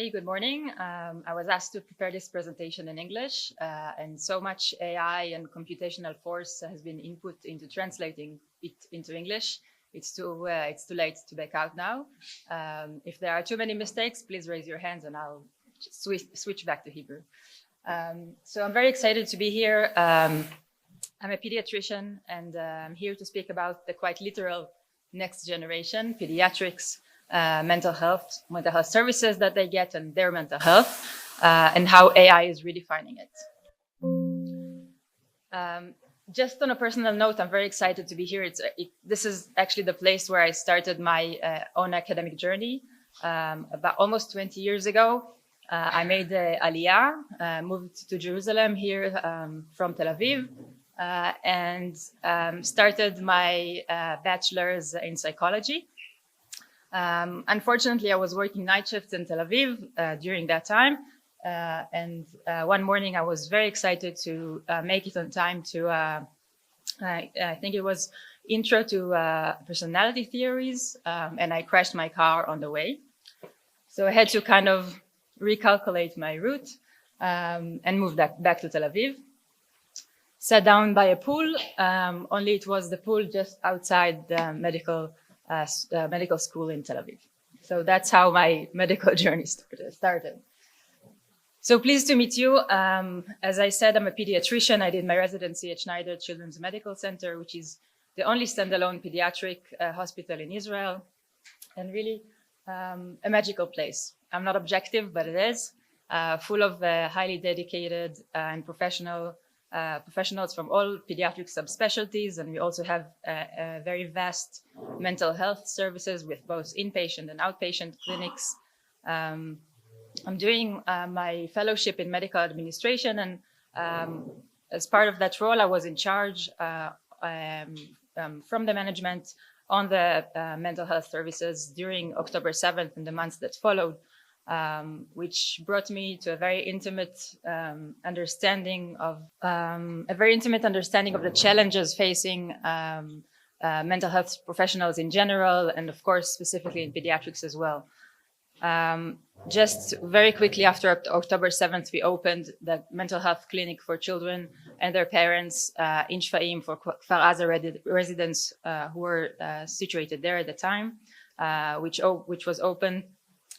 Okay, good morning. I was asked to prepare this presentation in English, and so much AI and computational force has been input into translating it into English. It's too late to back out now. If there are too many mistakes, please raise your hands and I'll switch back to Hebrew. So I'm very excited to be here. I'm a pediatrician and I'm here to speak about the quite literal next generation, pediatrics, mental health services that they get and their mental health, and how AI is redefining it. Just on a personal note, I'm very excited to be here. This is actually the place where I started my own academic journey about almost 20 years ago. I made the Aliyah, moved to Jerusalem here from Tel Aviv, and started my bachelor's in psychology. Unfortunately, I was working night shifts in Tel Aviv during that time. And one morning I was very excited to make it on time to, I think it was intro to personality theories, and I crashed my car on the way. So I had to kind of recalculate my route and move back to Tel Aviv. Sat down by a pool, only it was the pool just outside the medical school in Tel Aviv. So that's how my medical journey started. So pleased to meet you. As I said, I'm a pediatrician. I did my residency at Schneider Children's Medical Center, which is the only standalone pediatric hospital in Israel, and really a magical place. I'm not objective, but it is full of highly dedicated and professionals from all pediatric subspecialties, and we also have a very vast mental health services with both inpatient and outpatient clinics. I'm doing my fellowship in medical administration, and as part of that role, I was in charge from the management on the mental health services during October 7th and the months that followed, which brought me to a very intimate understanding of the challenges facing mental health professionals in general, and of course specifically in pediatrics as well. Just very quickly after October 7th, we opened the mental health clinic for children and their parents in Shfaim for Kfar Aza residents who were situated there at the time, which was open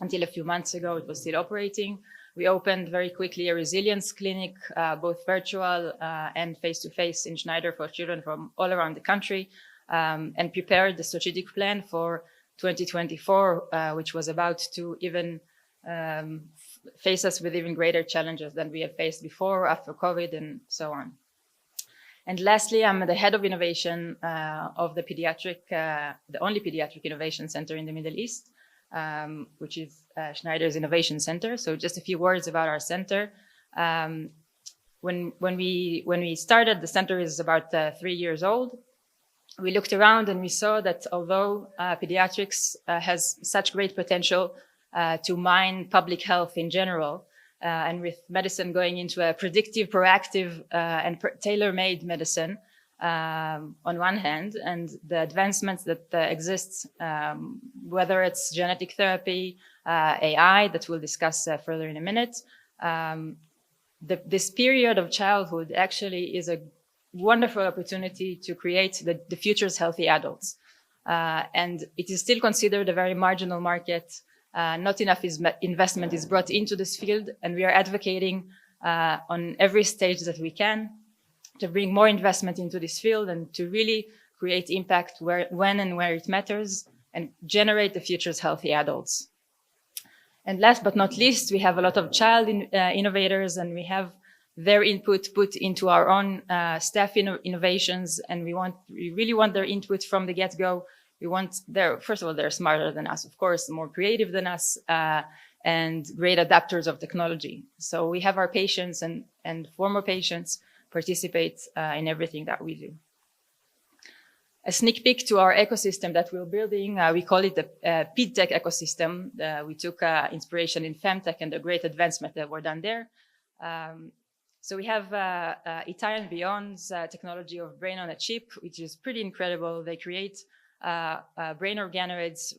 until a few months ago. It was still operating. We opened very quickly a resilience clinic, both virtual and face-to-face in Schneider for children from all around the country, and prepared the strategic plan for 2024, which was about to even face us with even greater challenges than we have faced before, after COVID, and so on. And lastly, I'm the head of innovation of the only pediatric innovation center in the Middle East, which is Schneider's Innovation Center. So just a few words about our center. When we started, the center is about 3 years old. We looked around and we saw that although pediatrics has such great potential to mine public health in general, and with medicine going into a predictive, proactive, and tailor-made medicine on one hand, and the advancements that exist, whether it's genetic therapy, AI, that we'll discuss further in a minute, this period of childhood actually is a wonderful opportunity to create the future's healthy adults. And it is still considered a very marginal market. Not enough investment is brought into this field, and we are advocating on every stage that we can to bring more investment into this field and to really create impact when and where it matters and generate the future's healthy adults. And last but not least, we have a lot of child innovators, and we have their input put into our own staff innovations, and we really want their input from the get-go. We want first of all, they're smarter than us, of course, more creative than us, and great adapters of technology. So we have our patients and former patients participate in everything that we do. A sneak peek to our ecosystem that we're building, we call it the PedTech ecosystem. We took inspiration in Femtech and the great advancement that were done there. So we have Itai and Beyond's technology of brain on a chip, which is pretty incredible. They create brain organoids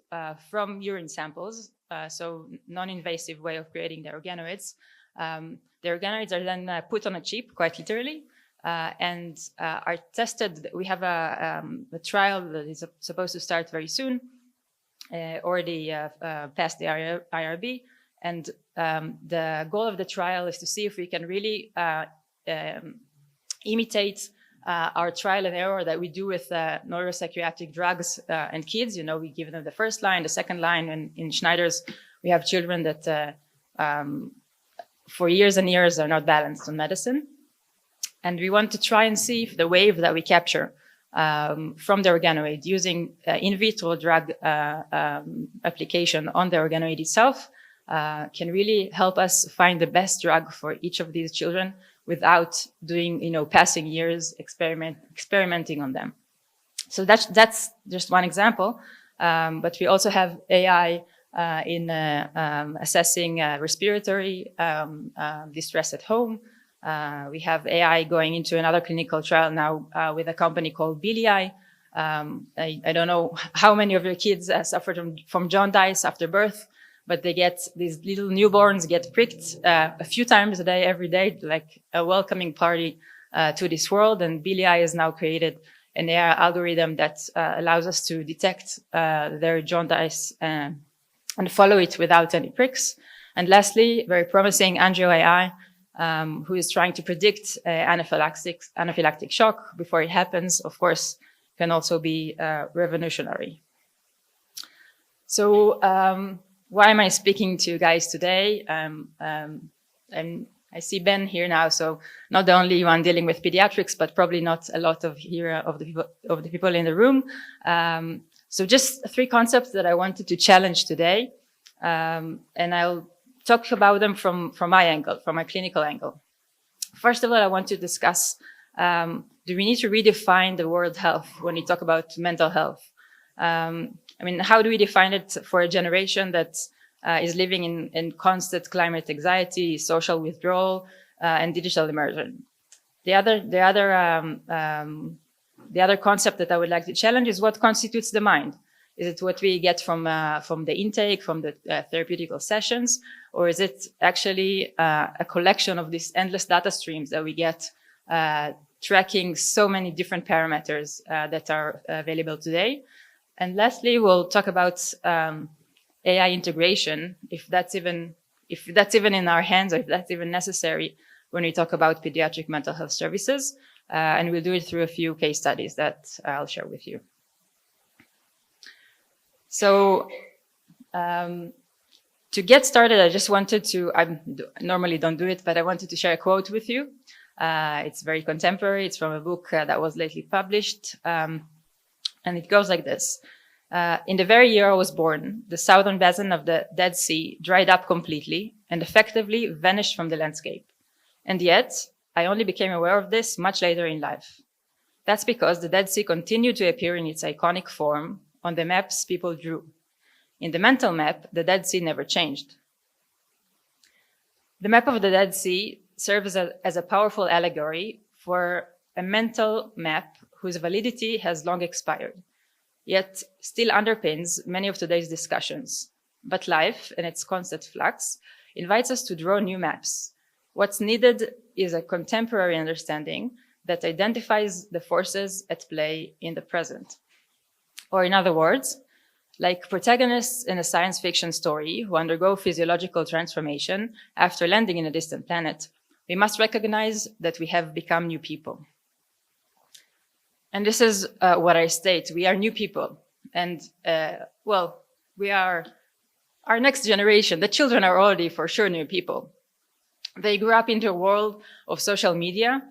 from urine samples, so non-invasive way of creating the organoids. The organoids are then put on a chip, quite literally, and are tested. We have a trial that is supposed to start very soon, already passed the IRB. And the goal of the trial is to see if we can really imitate our trial and error that we do with neuropsychiatric drugs and kids. You know, we give them the first line, the second line, and in Schneider's, we have children that for years and years are not balanced on medicine. And we want to try and see if the wave that we capture from the organoid using in vitro drug application on the organoid itself can really help us find the best drug for each of these children without doing, passing years experimenting on them. So that's just one example. But we also have AI in assessing respiratory distress at home. We have AI going into another clinical trial now with a company called Billy. I don't know how many of your kids suffer from jaundice after birth, but they get, these little newborns get pricked a few times a day, every day, like a welcoming party to this world. And Billy has now created an AI algorithm that allows us to detect their jaundice and follow it without any pricks. And lastly, very promising Angio AI, who is trying to predict anaphylactic shock before it happens, of course, can also be revolutionary. So why am I speaking to you guys today? I see Ben here now, so not the only one dealing with pediatrics, but probably not a lot of the people in the room. So just 3 concepts that I wanted to challenge today, and I'll talk about them from my angle, from my clinical angle. First of all, I want to discuss, do we need to redefine the word health when we talk about mental health? I mean, how do we define it for a generation that is living in constant climate anxiety, social withdrawal, and digital immersion? The other concept that I would like to challenge is what constitutes the mind. Is it what we get from the intake, from the therapeutical sessions, or is it actually a collection of these endless data streams that we get tracking so many different parameters that are available today? And lastly, we'll talk about AI integration, if that's even in our hands, or if that's even necessary when we talk about pediatric mental health services. And we'll do it through a few case studies that I'll share with you. So to get started, I just wanted to, I normally don't do it, but I wanted to share a quote with you. It's very contemporary. It's from a book that was lately published. And it goes like this. In the very year I was born, the southern basin of the Dead Sea dried up completely and effectively vanished from the landscape. And yet, I only became aware of this much later in life. That's because the Dead Sea continued to appear in its iconic form on the maps people drew. In the mental map, the Dead Sea never changed. The map of the Dead Sea serves as a powerful allegory for a mental map whose validity has long expired, yet still underpins many of today's discussions. But life, and its constant flux, invites us to draw new maps. What's needed is a contemporary understanding that identifies the forces at play in the present. Or in other words, like protagonists in a science fiction story who undergo physiological transformation after landing in a distant planet, we must recognize that we have become new people. And this is what I state. We are new people. And, well, we are our next generation. The children are already for sure new people. They grew up into a world of social media,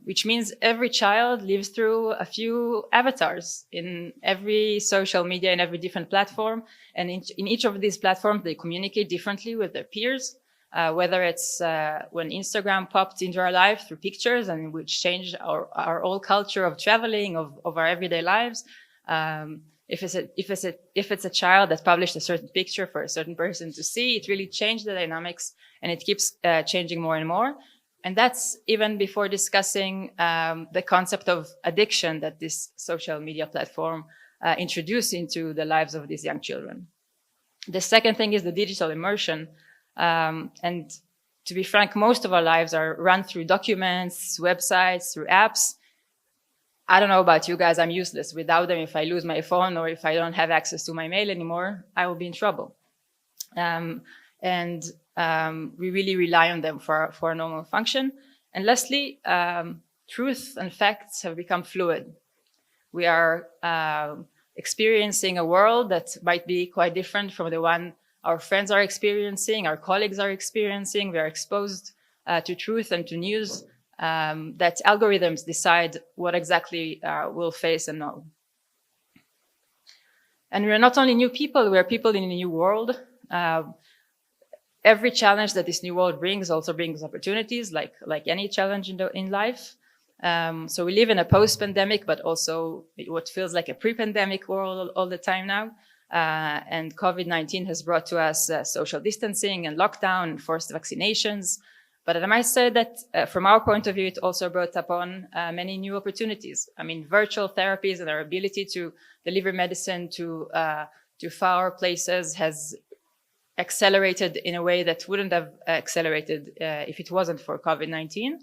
which means every child lives through a few avatars in every social media, in every different platform. And in each of these platforms, they communicate differently with their peers. Whether it's when Instagram popped into our life through pictures and which changed our whole culture of traveling, of our everyday lives. If it's a child that published a certain picture for a certain person to see, it really changed the dynamics, and it keeps changing more and more. And that's even before discussing the concept of addiction that this social media platform introduced into the lives of these young children. The second thing is the digital immersion. And to be frank, most of our lives are run through documents, websites, through apps. I don't know about you guys, I'm useless. Without them, if I lose my phone or if I don't have access to my mail anymore, I will be in trouble. We really rely on them for our normal function. And lastly, truth and facts have become fluid. We are experiencing a world that might be quite different from the one our friends are experiencing, our colleagues are experiencing. We are exposed to truth and to news that algorithms decide what exactly we'll face and know. And we're not only new people, we're people in a new world. Every challenge that this new world brings also brings opportunities, like any challenge in life. So we live in a post-pandemic, but also what feels like a pre-pandemic world all the time now. And COVID-19 has brought to us social distancing and lockdown and forced vaccinations. But I might say that from our point of view, it also brought upon many new opportunities. I mean, virtual therapies and our ability to deliver medicine to far places has accelerated in a way that wouldn't have accelerated if it wasn't for COVID-19.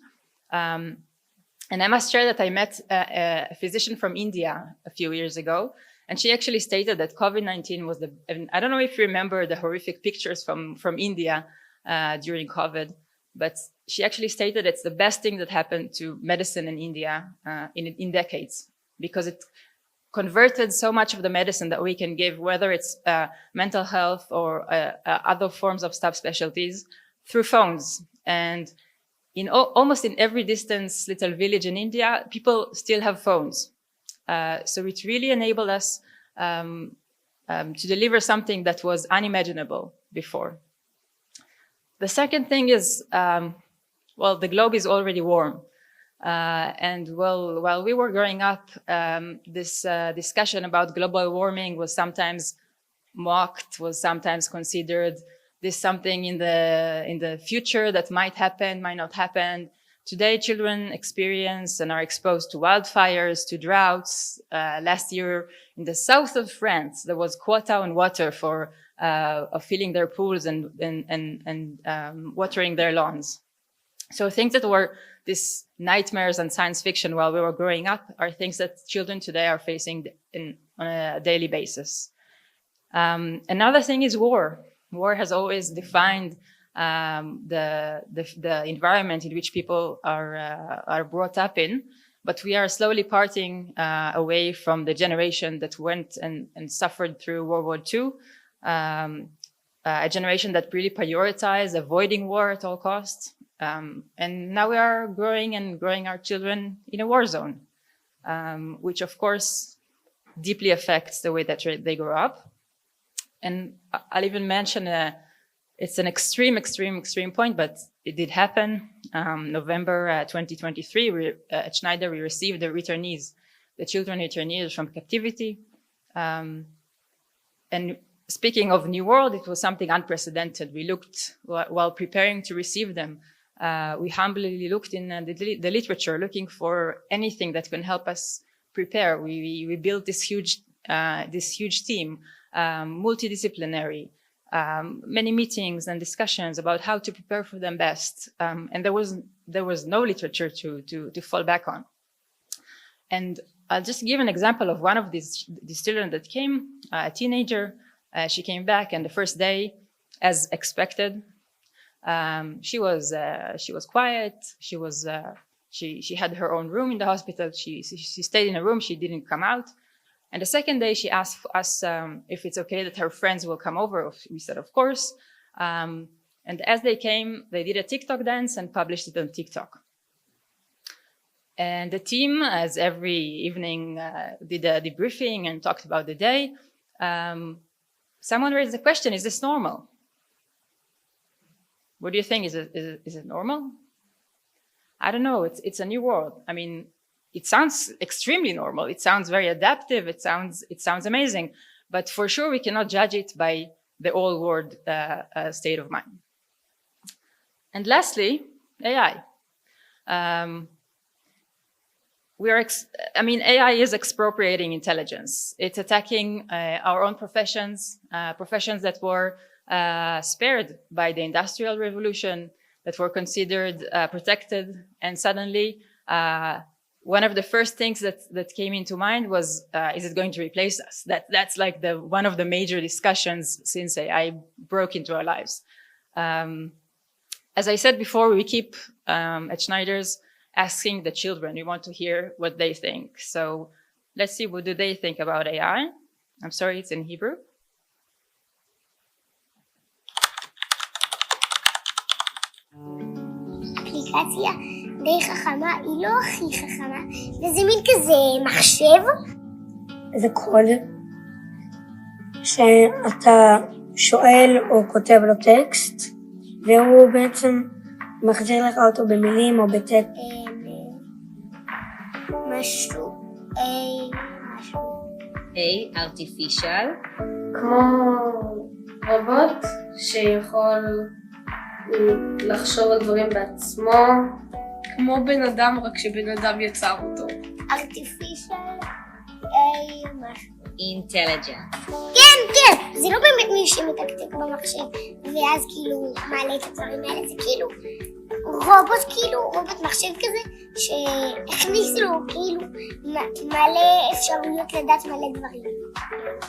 And I must share that I met a physician from India a few years ago, and she actually stated that COVID-19 was and I don't know if you remember the horrific pictures from India during COVID, but she actually stated it's the best thing that happened to medicine in India in decades, because it converted so much of the medicine that we can give, whether it's mental health or other forms of subspecialties, through phones. And almost in every distance little village in India, people still have phones. So it really enabled us to deliver something that was unimaginable before. The second thing is, well, the globe is already warm. While we were growing up, this discussion about global warming was sometimes mocked, was sometimes considered this something in the future that might happen, might not happen. Today, children experience and are exposed to wildfires, to droughts. Last year, in the south of France, there was quota on water for filling their pools and watering their lawns. So things that were these nightmares and science fiction while we were growing up are things that children today are facing on a daily basis. Another thing is war. War has always defined the environment in which people are brought up in, but we are slowly parting away from the generation that went and suffered through World War II, a generation that really prioritized avoiding war at all costs. And now we are growing our children in a war zone, which of course deeply affects the way that they grow up. And I'll even mention it's an extreme point, but it did happen. November 2023, at Schneider, we received the children returnees from captivity. And speaking of New World, it was something unprecedented. We looked, while preparing to receive them, we humbly looked in the literature, looking for anything that can help us prepare. We built this huge team, multidisciplinary, many meetings and discussions about how to prepare for them best. And there was no literature to fall back on. And I'll just give an example of one of these children that came, a teenager. She came back, and the first day, as expected, she was quiet. She had her own room in the hospital. She stayed in a room. She didn't come out. And the second day, she asked us if it's okay that her friends will come over. We said, of course. And as they came, they did a TikTok dance and published it on TikTok. And the team, as every evening, did a debriefing and talked about the day. Someone raised the question, is this normal? What do you think? Is it normal? I don't know. It's a new world. I mean, it sounds extremely normal. It sounds very adaptive. It sounds amazing. But for sure, we cannot judge it by the old world state of mind. And lastly, AI. AI is expropriating intelligence. It's attacking our own professions, professions that were spared by the Industrial Revolution, that were considered protected. And suddenly, one of the first things that came into mind was, is it going to replace us? That's like one of the major discussions since AI broke into our lives. As I said before, we keep at Schneider's asking the children. We want to hear what they think. So let's see, what do they think about AI? I'm sorry, it's in Hebrew. אפליקציה די חכמה, היא לא הכי חכמה, וזה מין כזה מחשב. זה קוד שאתה שואל או כותב לו טקסט, והוא בעצם מחזיר לך אותו במילים או בטקסט. משהו, artificial. כמו רובוט שיכול לחשוב על דברים בעצמו, כמו בן אדם, רק שבן אדם יצר אותו. artificial, משהו. Intelligent. כן, זה לא באמת מי שמתקתק במחשב, ואז כאילו מעלה את הדברים האלה, זה כאילו רובוט מחשב כזה, שהכניס לו כאילו מלא אפשרויות לדעת מלא דברים.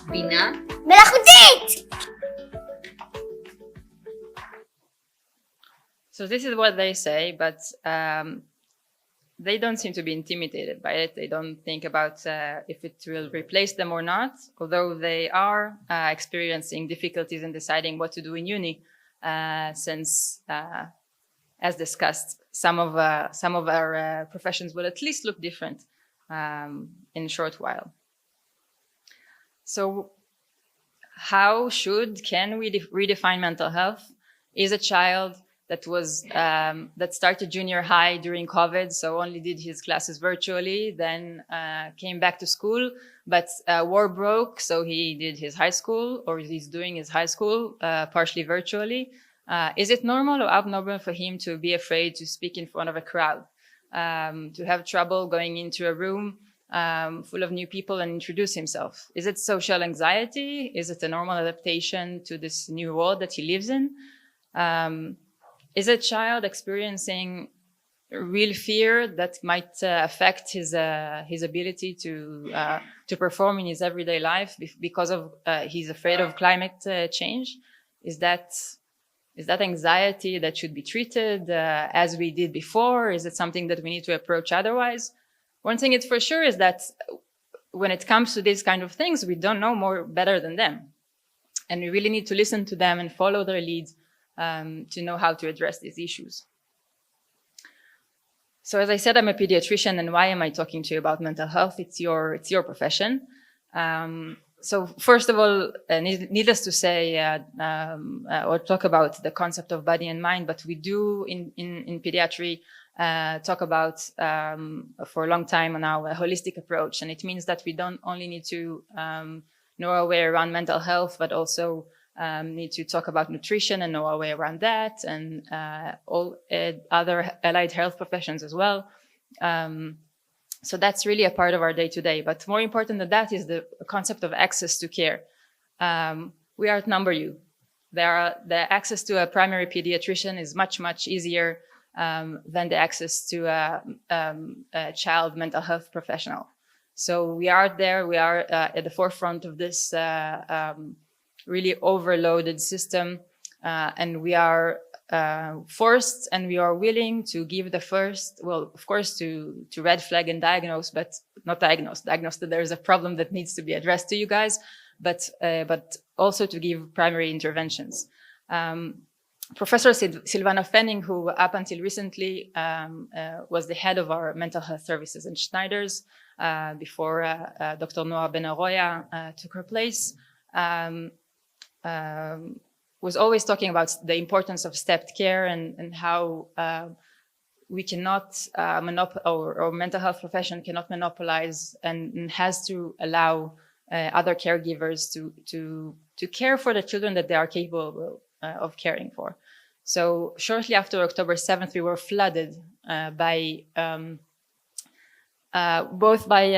בינה מלאכותית! So this is what they say, but they don't seem to be intimidated by it. They don't think about if it will replace them or not, although they are experiencing difficulties in deciding what to do in uni, since, as discussed, some of our professions will at least look different in a short while. So can we redefine mental health? Is a child that started junior high during COVID, so only did his classes virtually, then came back to school, but war broke, so he did his high school, or he's doing his high school partially virtually. Is it normal or abnormal for him to be afraid to speak in front of a crowd, to have trouble going into a room full of new people and introduce himself? Is it social anxiety? Is it a normal adaptation to this new world that he lives in? Is a child experiencing real fear that might affect his ability to perform in his everyday life because of he's afraid of climate change? Is that anxiety that should be treated as we did before? Is it something that we need to approach otherwise? One thing it's for sure is that when it comes to these kind of things, we don't know better than them, and we really need to listen to them and follow their leads. To know how to address these issues. So as I said, I'm a pediatrician, and why am I talking to you about mental health? It's your profession. So first of all, needless to say, or talk about the concept of body and mind, but we do in pediatry talk about for a long time now a holistic approach, and it means that we don't only need to know our way around mental health, but also need to talk about nutrition and know our way around that, and all other allied health professions as well. So that's really a part of our day-to-day. But more important than that is the concept of access to care. We outnumber you. The access to a primary pediatrician is much, much easier than the access to a child mental health professional. So we are there. We are at the forefront of this really overloaded system, and we are forced and we are willing to give the first, well, of course, to red flag and diagnose, but not diagnose that there is a problem that needs to be addressed to you guys, but also to give primary interventions. Professor Silvana Fenning, who up until recently was the head of our mental health services in Schneider's before Dr. Noah Ben Aroya took her place, was always talking about the importance of stepped care and how we cannot or mental health profession cannot monopolize and has to allow other caregivers to care for the children that they are capable of caring for. So shortly after October 7th, we were flooded by both by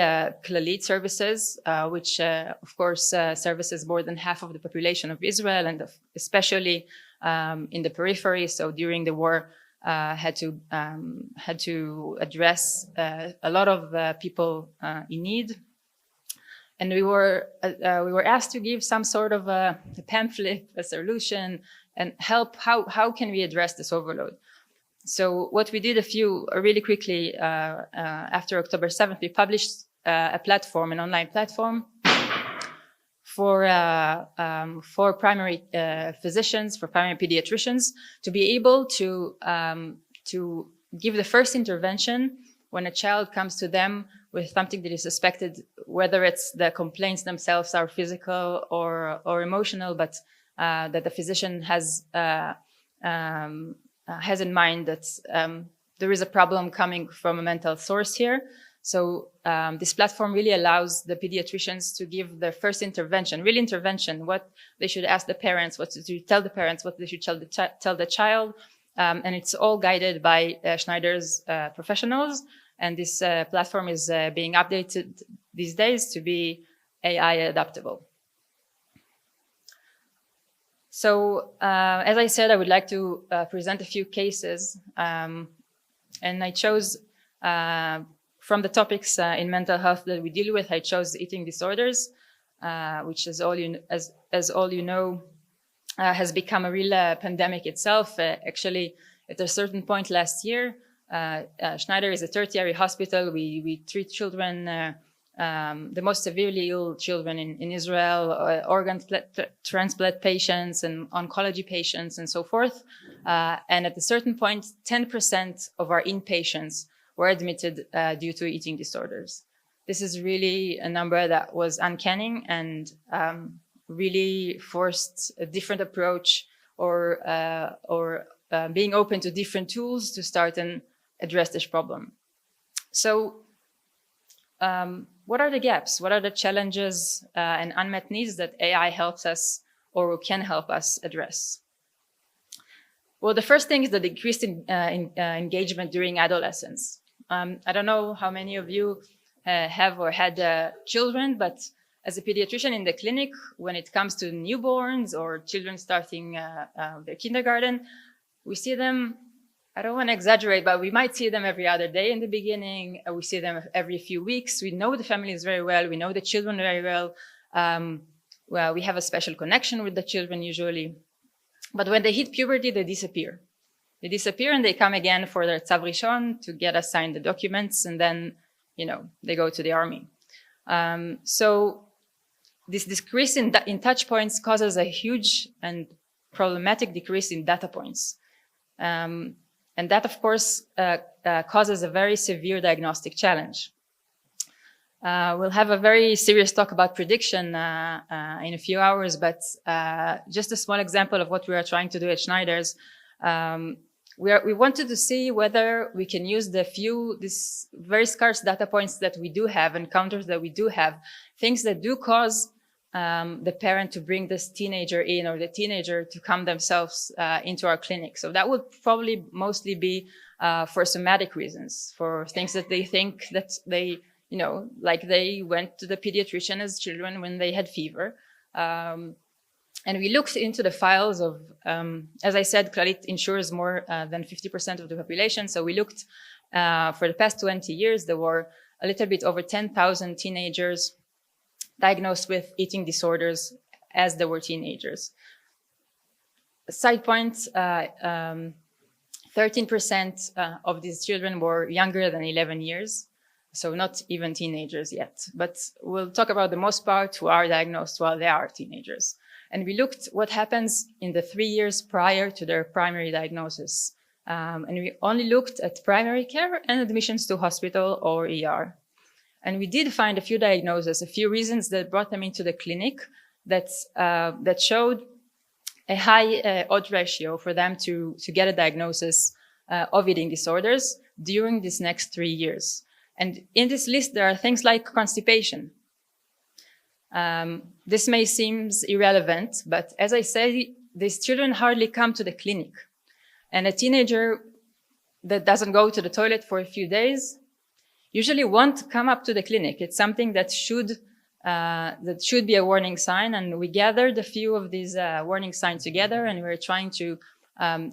Clalit services, which of course services more than half of the population of Israel, and especially in the periphery. So during the war, had to address a lot of people in need. And we were asked to give some sort of a pamphlet, a solution, and help. How can we address this overload? So what we did really quickly after October 7th, we published a platform, an online platform for primary physicians, for primary pediatricians, to be able to give the first intervention when a child comes to them with something that is suspected, whether it's the complaints themselves are physical or emotional, but that the physician has in mind that there is a problem coming from a mental source here. So this platform really allows the pediatricians to give their first intervention, real intervention, what they should ask the parents, what to tell the parents, what they should tell the child. And it's all guided by Schneider's professionals. And this platform is being updated these days to be AI adaptable. So as I said, I would like to present a few cases. And I chose, from the topics in mental health that we deal with, I chose eating disorders, which is as all you know, has become a real pandemic itself. Actually, at a certain point last year, Schneider is a tertiary hospital. We treat children, the most severely ill children in Israel, organ transplant patients and oncology patients and so forth. And at a certain point, 10% of our inpatients were admitted due to eating disorders. This is really a number that was uncanny and really forced a different approach or being open to different tools to start and address this problem. So what are the gaps? What are the challenges and unmet needs that AI helps us or can help us address? Well, the first thing is the decreased engagement during adolescence. I don't know how many of you have or had children, but as a pediatrician in the clinic, when it comes to newborns or children starting their kindergarten, we see them, I don't want to exaggerate, but we might see them every other day in the beginning. We see them every few weeks. We know the families very well. We know the children very well. Well, we have a special connection with the children usually. But when they hit puberty, they disappear. They disappear and they come again for their tzav rishon to get assigned the documents, and then, they go to the army. So this decrease in touch points causes a huge and problematic decrease in data points. And that, of course, causes a very severe diagnostic challenge. We'll have a very serious talk about prediction in a few hours, but just a small example of what we are trying to do at Schneider's. We wanted to see whether we can use these very scarce data points that we do have, encounters that we do have, things that do cause the parent to bring this teenager in or the teenager to come themselves into our clinic. So that would probably mostly be for somatic reasons, for things that they think that they, like they went to the pediatrician as children when they had fever. And we looked into the files of, as I said, Clalit insures more than 50% of the population. So we looked for the past 20 years, there were a little bit over 10,000 teenagers diagnosed with eating disorders as they were teenagers. Side point, 13% of these children were younger than 11 years. So not even teenagers yet. But we'll talk about the most part who are diagnosed while they are teenagers. And we looked what happens in the 3 years prior to their primary diagnosis. And we only looked at primary care and admissions to hospital or ER. And we did find a few diagnoses, a few reasons that brought them into the clinic that showed a high odds ratio for them to get a diagnosis of eating disorders during these next 3 years. And in this list, there are things like constipation. This may seem irrelevant, but as I said, these children hardly come to the clinic. And a teenager that doesn't go to the toilet for a few days, usually won't come up to the clinic. It's something that should be a warning sign. And we gathered a few of these warning signs together, and we're trying to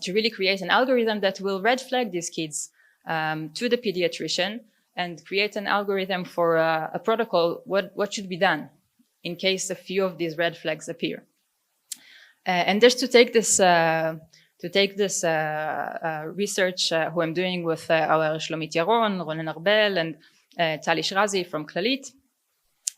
really create an algorithm that will red flag these kids to the pediatrician and create an algorithm for a protocol, what should be done in case a few of these red flags appear. And just to take this research who I'm doing with our Shlomit Yaron, Ronen Arbel, and Tali Shrazi from Klalit,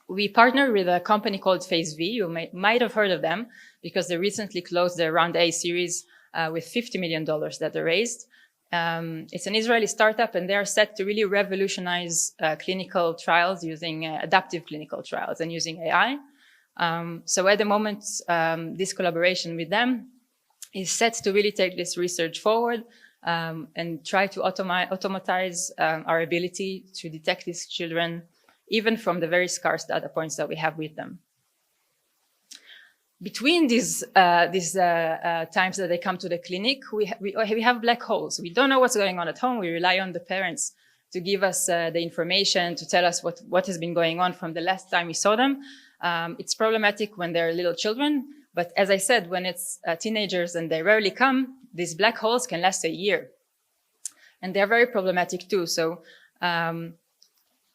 we partnered with a company called Phase V. You might have heard of them because they recently closed their Round A series with $50 million that they raised. It's an Israeli startup, and they are set to really revolutionize clinical trials using adaptive clinical trials and using AI. So at the moment, this collaboration with them is set to really take this research forward and try to automatize our ability to detect these children, even from the very scarce data points that we have with them. Between these times that they come to the clinic, we have black holes. We don't know what's going on at home. We rely on the parents to give us the information, to tell us what has been going on from the last time we saw them. It's problematic when they're little children, but as I said, when it's teenagers and they rarely come, these black holes can last a year. And they're very problematic too. So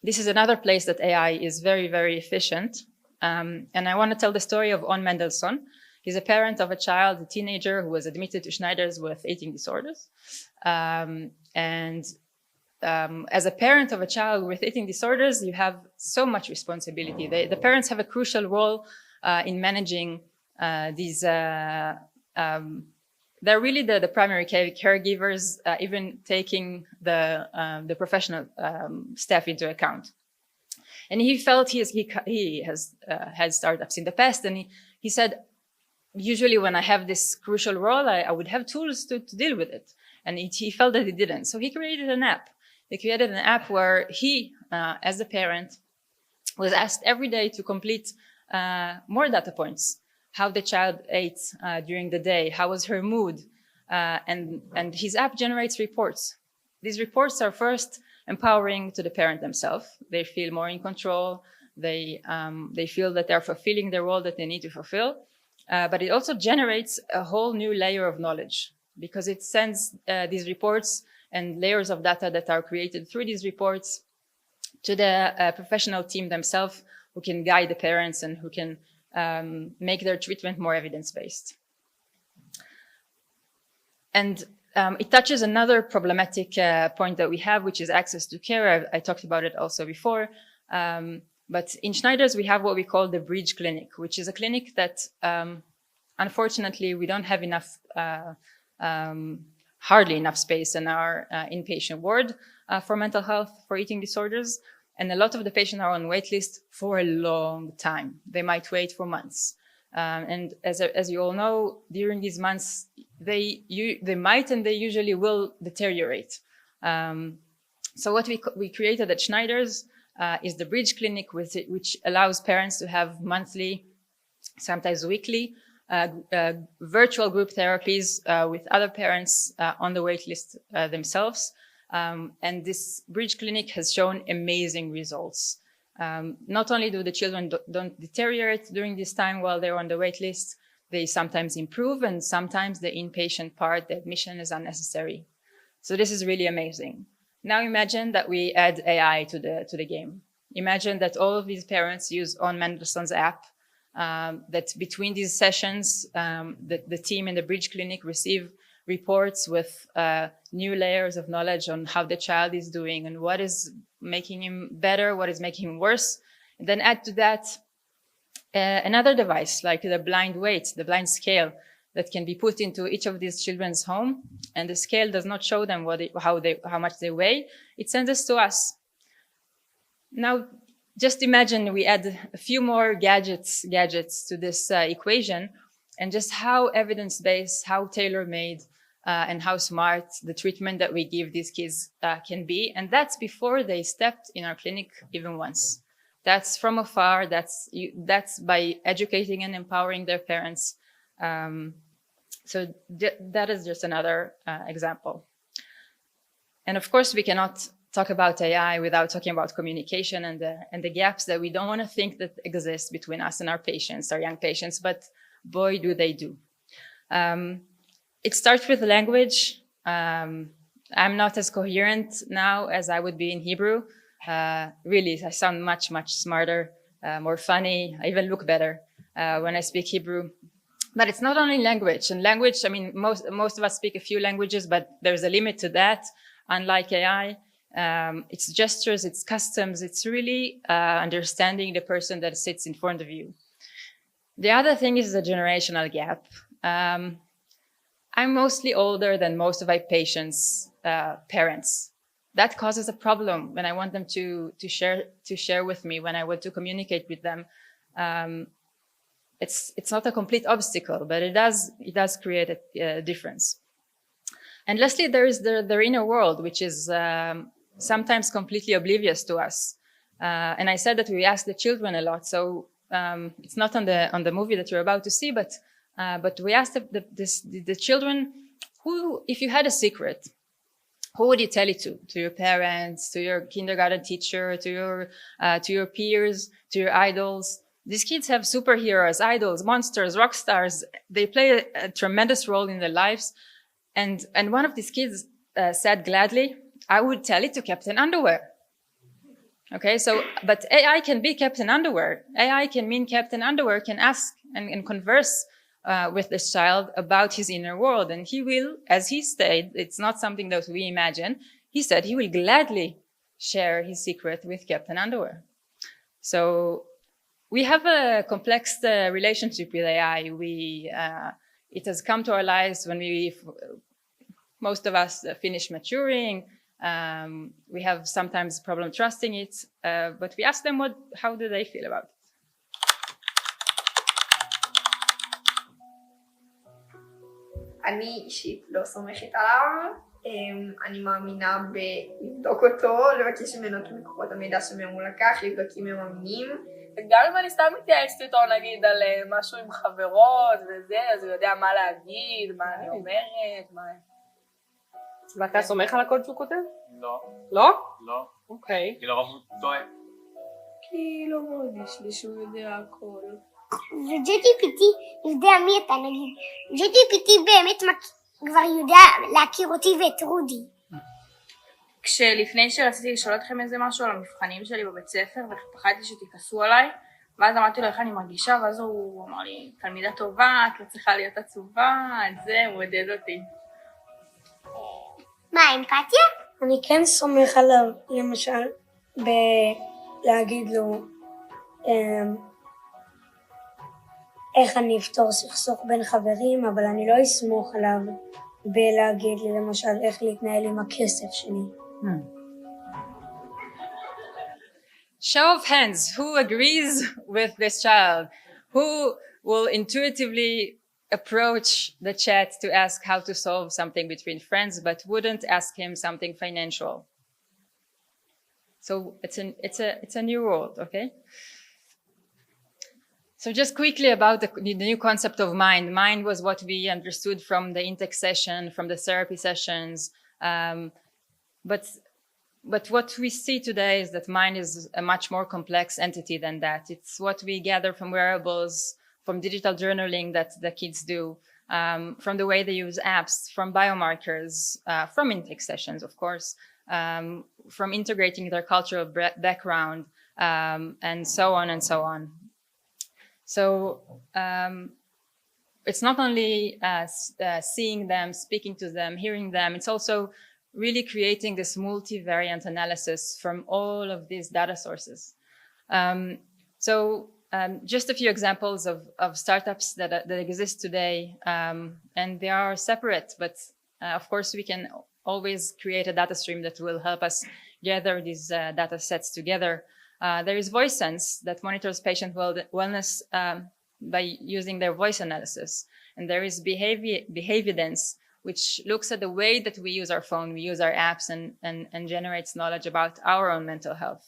this is another place that AI is very, very efficient. And I want to tell the story of On Mendelssohn. He's a parent of a child, a teenager, who was admitted to Schneider's with eating disorders. As a parent of a child with eating disorders, you have so much responsibility. The parents have a crucial role in managing these. They're really the primary caregivers, even taking the professional staff into account. And he felt he has had startups in the past, and he said, usually when I have this crucial role, I would have tools to deal with it. And he felt that he didn't. So he created an app. He created an app where he, as a parent, was asked every day to complete more data points. How the child ate during the day, how was her mood, and his app generates reports. These reports are first empowering to the parent themselves. They feel more in control. They feel that they're fulfilling the role that they need to fulfill. But it also generates a whole new layer of knowledge because it sends these reports and layers of data that are created through these reports to the professional team themselves, who can guide the parents and who can make their treatment more evidence-based. And it touches another problematic point that we have, which is access to care. I talked about it also before. But in Schneider's, we have what we call the Bridge Clinic, which is a clinic that, unfortunately, we don't have enough, hardly enough space in our inpatient ward for mental health, for eating disorders. And a lot of the patients are on wait list for a long time. They might wait for months. And as you all know, during these months, they might and they usually will deteriorate. So what we created at Schneider's is the Bridge Clinic, which allows parents to have monthly, sometimes weekly, virtual group therapies with other parents on the wait list themselves. And this Bridge Clinic has shown amazing results. Not only do the children don't deteriorate during this time while they're on the wait list, they sometimes improve, and sometimes the inpatient part, the admission, is unnecessary. So this is really amazing. Now imagine that we add AI to the game. Imagine that all of these parents use On Mendelssohn's app, that between these sessions, the team in the Bridge Clinic receive reports with new layers of knowledge on how the child is doing and what is making him better, what is making him worse. And then add to that another device like the blind weight, the blind scale that can be put into each of these children's home. And the scale does not show them how much they weigh. It sends us to us. Now, just imagine we add a few more gadgets to this equation, and just how evidence-based, how tailor-made, and how smart the treatment that we give these kids can be. And that's before they stepped in our clinic even once. That's from afar. That's by educating and empowering their parents. So that is just another example. And of course, we cannot talk about AI without talking about communication and the gaps that we don't want to think that exist between us and our patients, our young patients, but boy, do they do. It starts with language. I'm not as coherent now as I would be in Hebrew. Really, I sound much, much smarter, more funny. I even look better when I speak Hebrew. But it's not only language. And language, I mean, most of us speak a few languages, but there's a limit to that, unlike AI. It's gestures, it's customs, it's really understanding the person that sits in front of you. The other thing is the generational gap. I'm mostly older than most of my patients' parents. That causes a problem when I want them to share with me, when I want to communicate with them. It's not a complete obstacle, but it does create a difference. And lastly, there is their inner world, which is sometimes completely oblivious to us. And I said that we ask the children a lot, so it's not on the movie that you're about to see, but we asked the children, who, if you had a secret, who would you tell it to? To your parents, to your kindergarten teacher, to your peers, to your idols. These kids have superheroes, idols, monsters, rock stars. They play a tremendous role in their lives. And one of these kids said gladly, I would tell it to Captain Underwear. Okay, so, but AI can be Captain Underwear. AI can mean Captain Underwear can ask and converse with this child about his inner world. And he will, as he said, it's not something that we imagine. He said he will gladly share his secret with Captain Underwear. So we have a complex relationship with AI. It has come to our lives when most of us finish maturing. We have sometimes problem trusting it, but we ask them how do they feel about it. אני אישית לא סומכת עליו, אני מאמינה בלבדוק אותו, לבקש ממנו את מקורות המידע שמהם הוא לקח, לבדוק אם הם אמינים. וגם אם אני סתם מתייעצת איתו נגיד על משהו עם חברות וזה, אז הוא יודע מה להגיד, מה אני אומרת, מה... ואתה סומך על הכל שהוא כותב? לא. לא? לא. אוקיי. כי לרוב הוא טועה. כי לא מרגיש לי שהוא יודע הכל. ו-GPT יודע מי אתה נגיד. GPT באמת כבר יודע להכיר אותי ואת רודי. כשלפני שרציתי לשאול אתכם איזה משהו על המבחנים שלי בבית ספר ופחדתי שתכעסו עליי, ואז אמרתי לו איך אני מרגישה, ואז הוא אמר לי, תלמידה טובה, את לא צריכה להיות עצובה, את זה, הוא עודד אותי. מה, אמפתיה? אני כן סומך עליו, למשל, בלהגיד לו איך אני אפתור סכסוך בין חברים, אבל אני לא אסמוך עליו בלהגיד לי, למשל, איך להתנהל עם הכסף שלי. Show of hands, who agrees with this child? Who will intuitively approach the chat to ask how to solve something between friends, but wouldn't ask him something financial? So it's a new world, okay? So just quickly about the new concept of mind. Mind was what we understood from the intake session, from the therapy sessions. But what we see today is that mind is a much more complex entity than that. It's what we gather from wearables, from digital journaling that the kids do, from the way they use apps, from biomarkers, from intake sessions, of course, from integrating their cultural background, and so on and so on. So it's not only seeing them, speaking to them, hearing them, it's also really creating this multivariant analysis from all of these data sources. Just a few examples of startups that exist today, and they are separate, but of course we can always create a data stream that will help us gather these data sets together. There is VoiceSense that monitors patient wellness by using their voice analysis. And there is Behaviordance, which looks at the way that we use our phone, we use our apps, and generates knowledge about our own mental health.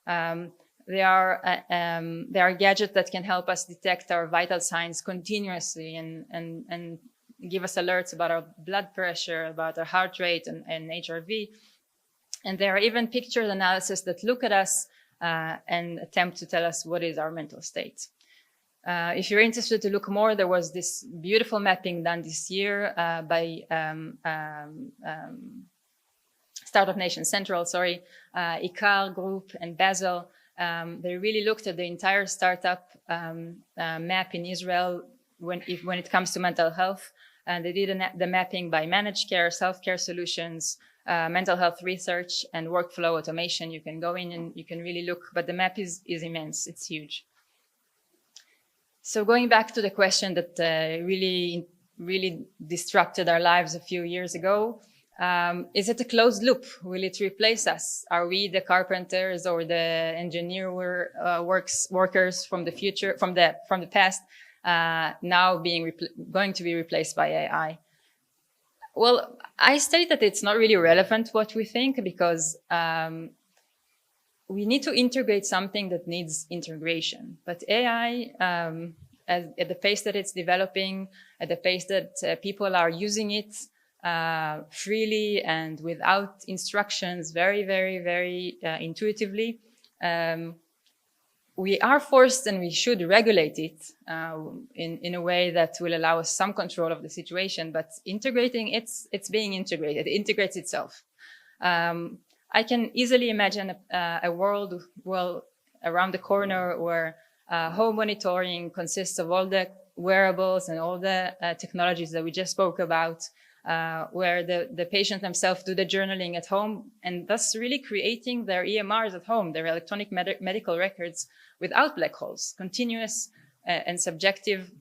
There are gadgets that can help us detect our vital signs continuously and give us alerts about our blood pressure, about our heart rate and HRV. And there are even picture analysis that look at us and attempt to tell us what is our mental state. If you're interested to look more, there was this beautiful mapping done this year by Startup Nation Central, ICAR Group and Basel. They really looked at the entire startup map in Israel when it comes to mental health. And they did the mapping by managed care, self-care solutions, mental health research, and workflow automation. You can go in and you can really look, but the map is immense. It's huge. So going back to the question that really disrupted our lives a few years ago, is it a closed loop? Will it replace us? Are we the carpenters or the workers from the future, from the past, now going to be replaced by AI? Well, I state that it's not really relevant what we think, because we need to integrate something that needs integration. But AI, at the pace that it's developing, at the pace that people are using it freely and without instructions, very, very, very intuitively, we are forced, and we should regulate it in a way that will allow us some control of the situation. But integrating, it's being integrated. It integrates itself. I can easily imagine a world, well, around the corner where home monitoring consists of all the wearables and all the technologies that we just spoke about, where the patient themselves do the journaling at home, and thus really creating their EMRs at home, their electronic medical records, without black holes, continuous and subjective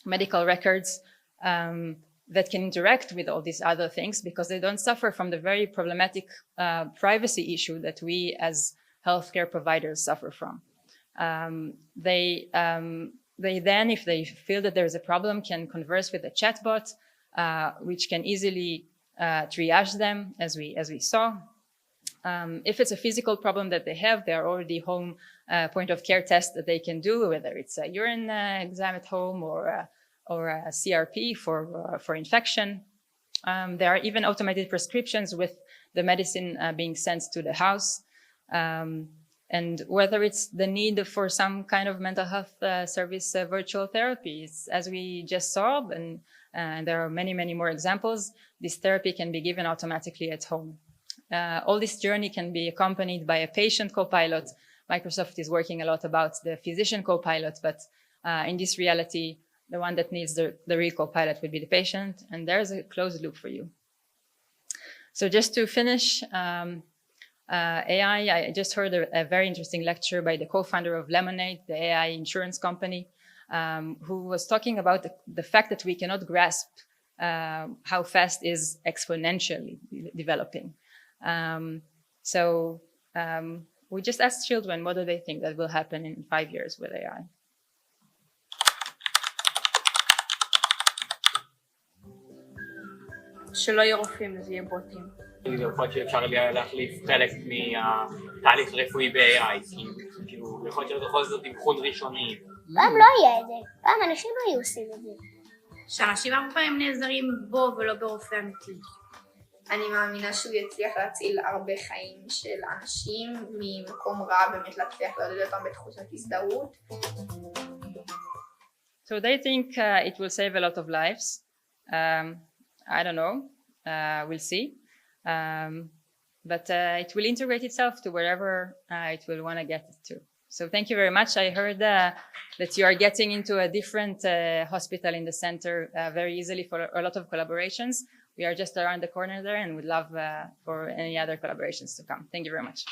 medical records that can interact with all these other things, because they don't suffer from the very problematic privacy issue that we as healthcare providers suffer from. They then, if they feel that there's a problem, can converse with a chatbot, which can easily triage them, as we saw. If it's a physical problem that they have, there are already home point of care tests that they can do, whether it's a urine exam at home or a CRP for infection. There are even automated prescriptions with the medicine being sent to the house. And whether it's the need for some kind of mental health service virtual therapies, as we just saw, and there are many, many more examples, this therapy can be given automatically at home. All this journey can be accompanied by a patient co-pilot. Microsoft is working a lot about the physician co-pilot, but in this reality, the one that needs the real co-pilot would be the patient, and there's a closed loop for you. So just to finish, AI, I just heard a very interesting lecture by the co-founder of Lemonade, the AI insurance company, who was talking about the fact that we cannot grasp how fast is exponentially developing. We just asked children, what do they think that will happen in 5 years with AI? שלא יהיו רופאים, זה יהיה בוטים. יכול להיות שאפשר להחליף חלק מתהליך רפואי ב-AI, כאילו, יכול להיות שבכל זאת אבחון ראשוני. פעם לא היה את זה, פעם אנשים לא היו עושים את זה. שאנשים הרבה פעמים נעזרים בו ולא ברופא אמיתי. אני מאמינה שהוא יצליח להציל הרבה חיים של אנשים ממקום רע, באמת להצליח לעודד אותם בתחושת הזדהות. So they think it will save a lot of lives. I don't know, we'll see. But it will integrate itself to wherever it will want to get it to. So thank you very much. I heard that you are getting into a different hospital in the center very easily for a lot of collaborations. We are just around the corner there, and we'd love for any other collaborations to come. Thank you very much.